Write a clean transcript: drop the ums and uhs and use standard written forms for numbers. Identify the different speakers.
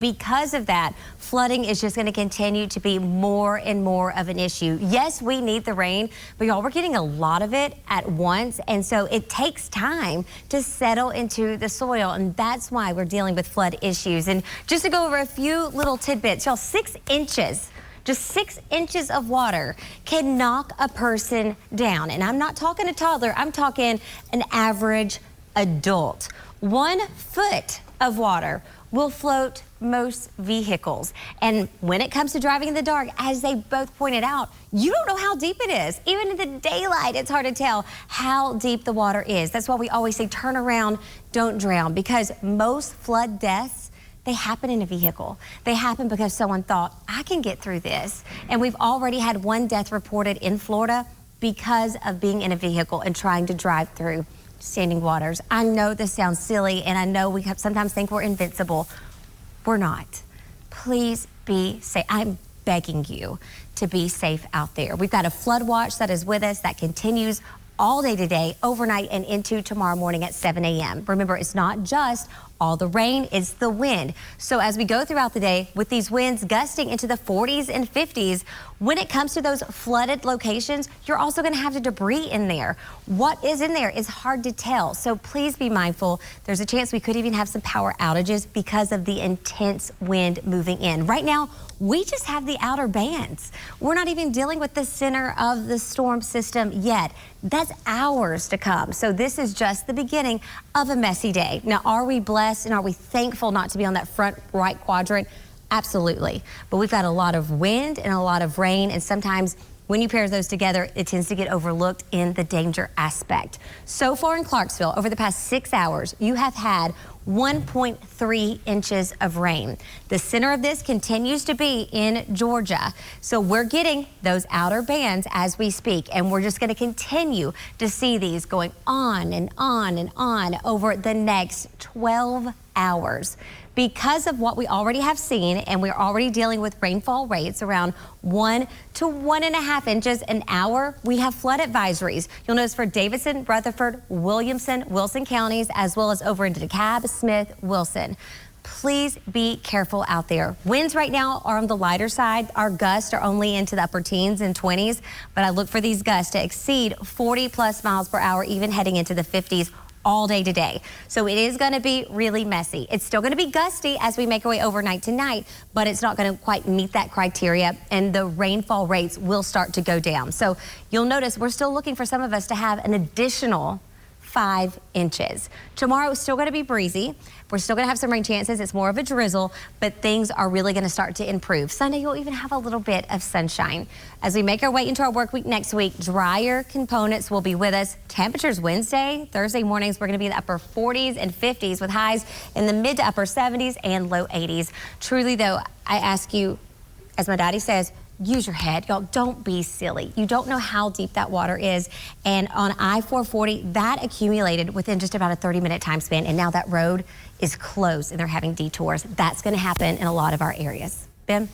Speaker 1: Because of that, flooding is just going to continue to be more and more of an issue. Yes, we need the rain, but y'all, we're getting a lot of it at once, and so it takes time to settle into the soil, and that's why we're dealing with flood issues. And just to go over a few little tidbits, y'all, 6 inches. Just 6 inches of water can knock a person down. And I'm not talking a toddler, I'm talking an average adult. 1 foot of water will float most vehicles. And when it comes to driving in the dark, as they both pointed out, you don't know how deep it is. Even in the daylight, it's hard to tell how deep the water is. That's why we always say turn around, don't drown, because most flood deaths, they happen in a vehicle. They happen because someone thought, I can get through this. And we've already had 1 death reported in Florida because of being in a vehicle and trying to drive through standing waters. I know this sounds silly, and I know we sometimes think we're invincible. We're not. Please be safe. I'm begging you to be safe out there. We've got a flood watch that is with us that continues all day today, overnight, and into tomorrow morning at 7 a.m. Remember, it's not just all the rain, it's the wind. So as we go throughout the day with these winds gusting into the 40s and 50s, when it comes to those flooded locations, you're also going to have the debris in there. What is in there is hard to tell. So please be mindful. There's a chance we could even have some power outages because of the intense wind moving in. Right now, we just have the outer bands. We're not even dealing with the center of the storm system yet. That's hours to come. So this is just the beginning of a messy day. Now, are we blessed and are we thankful not to be on that front right quadrant? Absolutely. But we've got a lot of wind and a lot of rain, and sometimes when you pair those together, it tends to get overlooked in the danger aspect. So far in Clarksville, over the past 6 hours, you have had 1.3 inches of rain. The center of this continues to be in Georgia. So we're getting those outer bands as we speak, and we're just going to continue to see these going on and on and on over the next 12 hours. Because of what we already have seen, and we're already dealing with rainfall rates around 1 to 1.5 inches an hour, we have flood advisories. You'll notice for Davidson, Rutherford, Williamson, Wilson counties, as well as over into DeKalb, Smith, Wilson. Please be careful out there. Winds right now are on the lighter side. Our gusts are only into the upper teens and 20s, but I look for these gusts to exceed 40+ miles per hour, even heading into the 50s. All day today. So it is going to be really messy. It's still going to be gusty as we make our way overnight tonight, but it's not going to quite meet that criteria, and the rainfall rates will start to go down. So you'll notice we're still looking for some of us to have an additional 5 inches. Tomorrow is still going to be breezy. We're still going to have some rain chances. It's more of a drizzle, but things are really going to start to improve. Sunday, you'll even have a little bit of sunshine. As we make our way into our work week next week, drier components will be with us. Temperatures Wednesday, Thursday mornings, we're going to be in the upper 40s and 50s with highs in the mid to upper 70s and low 80s. Truly, though, I ask you, as my daddy says, use your head. Y'all, don't be silly. You don't know how deep that water is. And on I-440, that accumulated within just about a 30-minute time span. And now that road is closed and they're having detours. That's going to happen in a lot of our areas. Ben?